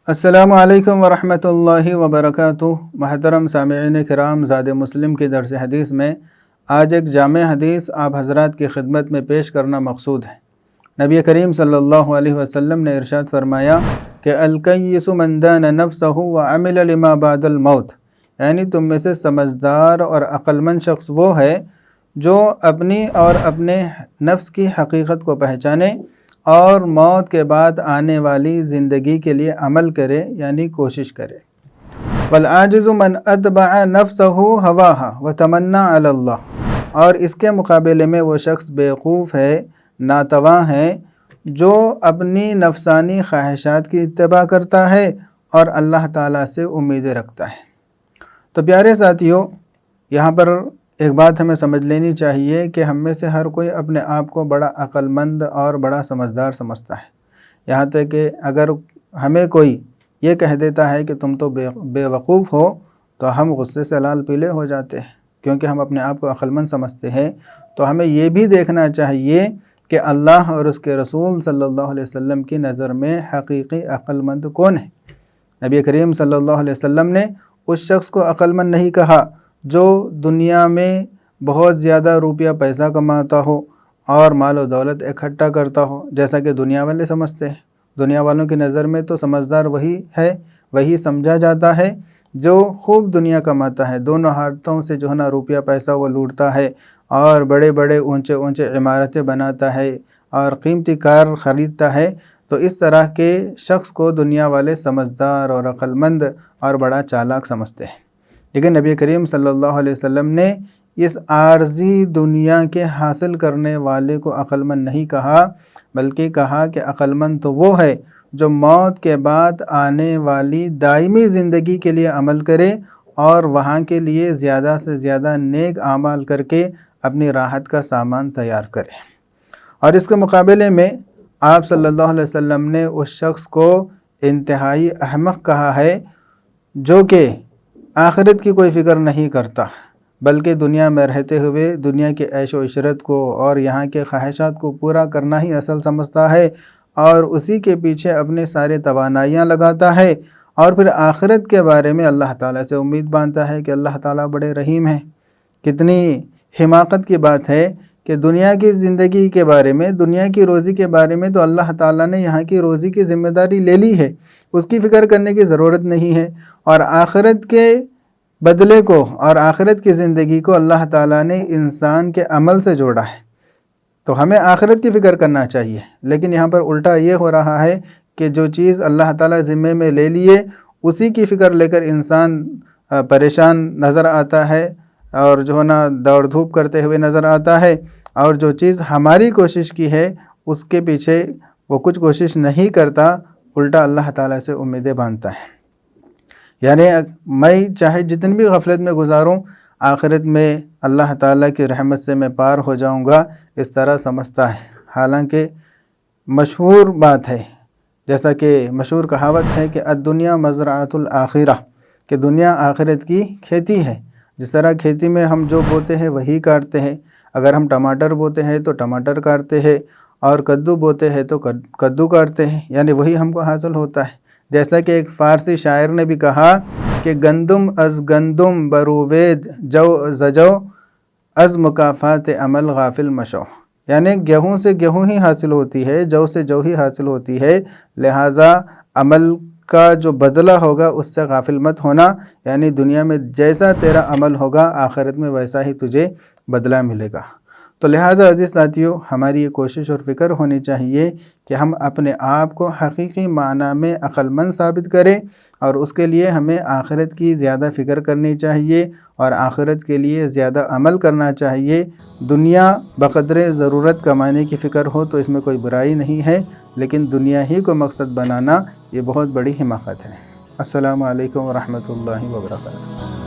السلام علیکم ورحمۃ اللہ وبرکاتہ۔ محترم سامعین کرام، زاد مسلم کی درس حدیث میں آج ایک جامع حدیث آپ حضرات کی خدمت میں پیش کرنا مقصود ہے۔ نبی کریم صلی اللہ علیہ وسلم نے ارشاد فرمایا کہ الکیس من دان نفسہ وعمل لما بعد الموت، یعنی تم میں سے سمجھدار اور عقل مند شخص وہ ہے جو اپنی اور اپنے نفس کی حقیقت کو پہچانے اور موت کے بعد آنے والی زندگی کے لیے عمل کرے، یعنی کوشش کرے۔ والعاجز من اتبع نفسہ ہواہا وتمنى علی اللہ، اور اس کے مقابلے میں وہ شخص بیوقوف ہے، ناتواں ہے، جو اپنی نفسانی خواہشات کی اتباع کرتا ہے اور اللہ تعالیٰ سے امیدیں رکھتا ہے۔ تو پیارے ساتھیوں، یہاں پر ایک بات ہمیں سمجھ لینی چاہیے کہ ہم میں سے ہر کوئی اپنے آپ کو بڑا عقل مند اور بڑا سمجھدار سمجھتا ہے، یہاں تک کہ اگر ہمیں کوئی یہ کہہ دیتا ہے کہ تم تو بے وقوف ہو تو ہم غصے سے لال پیلے ہو جاتے ہیں، کیونکہ ہم اپنے آپ کو عقل مند سمجھتے ہیں۔ تو ہمیں یہ بھی دیکھنا چاہیے کہ اللہ اور اس کے رسول صلی اللہ علیہ وسلم کی نظر میں حقیقی عقل مند کون ہے۔ نبی کریم صلی اللہ علیہ وسلم نے اس شخص کو عقل مند نہیں کہا جو دنیا میں بہت زیادہ روپیہ پیسہ کماتا ہو اور مال و دولت اکٹھا کرتا ہو، جیسا کہ دنیا والے سمجھتے ہیں۔ دنیا والوں کی نظر میں تو سمجھدار وہی ہے، وہی سمجھا جاتا ہے جو خوب دنیا کماتا ہے، دونوں ہاتھوں سے جو ہے نا روپیہ پیسہ وہ لوٹتا ہے اور بڑے بڑے اونچے اونچے عمارتیں بناتا ہے اور قیمتی کار خریدتا ہے۔ تو اس طرح کے شخص کو دنیا والے سمجھدار اور عقل مند اور بڑا چالاک سمجھتے ہیں، لیکن نبی کریم صلی اللہ علیہ وسلم نے اس عارضی دنیا کے حاصل کرنے والے کو عقل مند نہیں کہا، بلکہ کہا کہ عقل مند تو وہ ہے جو موت کے بعد آنے والی دائمی زندگی کے لیے عمل کرے اور وہاں کے لیے زیادہ سے زیادہ نیک اعمال کر کے اپنی راحت کا سامان تیار کرے۔ اور اس کے مقابلے میں آپ صلی اللہ علیہ وسلم نے اس شخص کو انتہائی احمق کہا ہے جو کہ آخرت کی کوئی فکر نہیں کرتا، بلکہ دنیا میں رہتے ہوئے دنیا کے عیش و عشرت کو اور یہاں کے خواہشات کو پورا کرنا ہی اصل سمجھتا ہے اور اسی کے پیچھے اپنے سارے توانائیاں لگاتا ہے، اور پھر آخرت کے بارے میں اللہ تعالیٰ سے امید باندھتا ہے کہ اللہ تعالیٰ بڑے رحیم ہیں۔ کتنی حماقت کی بات ہے کہ دنیا کی زندگی کے بارے میں، دنیا کی روزی کے بارے میں تو اللہ تعالیٰ نے یہاں کی روزی کی ذمہ داری لے لی ہے، اس کی فکر کرنے کی ضرورت نہیں ہے، اور آخرت کے بدلے کو اور آخرت کی زندگی کو اللہ تعالیٰ نے انسان کے عمل سے جوڑا ہے۔ تو ہمیں آخرت کی فکر کرنا چاہیے، لیکن یہاں پر الٹا یہ ہو رہا ہے کہ جو چیز اللہ تعالیٰ ذمے میں لے لیے اسی کی فکر لے کر انسان پریشان نظر آتا ہے اور جو ہے نا دوڑ دھوپ کرتے ہوئے نظر آتا ہے، اور جو چیز ہماری کوشش کی ہے اس کے پیچھے وہ کچھ کوشش نہیں کرتا، الٹا اللہ تعالیٰ سے امیدیں باندھتا ہے۔ یعنی میں چاہے جتنی بھی غفلت میں گزاروں، آخرت میں اللہ تعالیٰ کی رحمت سے میں پار ہو جاؤں گا، اس طرح سمجھتا ہے۔ حالانکہ مشہور بات ہے، جیسا کہ مشہور کہاوت ہے کہ الدنیا مزرعۃ الآخرہ، کہ دنیا آخرت کی کھیتی ہے۔ جس طرح کھیتی میں ہم جو بوتے ہیں وہی کاٹتے ہیں، اگر ہم ٹماٹر بوتے ہیں تو ٹماٹر کاٹتے ہیں، اور کدو بوتے ہیں تو کدو کاٹتے ہیں، یعنی وہی ہم کو حاصل ہوتا ہے۔ جیسا کہ ایک فارسی شاعر نے بھی کہا کہ گندم از گندم بروید جو زجو از مکافات عمل غافل مشو، یعنی گیہوں سے گیہوں ہی حاصل ہوتی ہے، جو سے جو ہی حاصل ہوتی ہے، لہٰذا عمل کا جو بدلہ ہوگا اس سے غافل مت ہونا، یعنی دنیا میں جیسا تیرا عمل ہوگا آخرت میں ویسا ہی تجھے بدلہ ملے گا۔ تو لہٰذا عزیز ساتھیوں، ہماری یہ کوشش اور فکر ہونی چاہیے کہ ہم اپنے آپ کو حقیقی معنی میں عقل مند ثابت کریں، اور اس کے لیے ہمیں آخرت کی زیادہ فکر کرنی چاہیے اور آخرت کے لیے زیادہ عمل کرنا چاہیے۔ دنیا بقدر ضرورت کمانے کی فکر ہو تو اس میں کوئی برائی نہیں ہے، لیکن دنیا ہی کو مقصد بنانا یہ بہت بڑی حماقت ہے۔ السلام علیکم ورحمۃ اللہ وبرکاتہ۔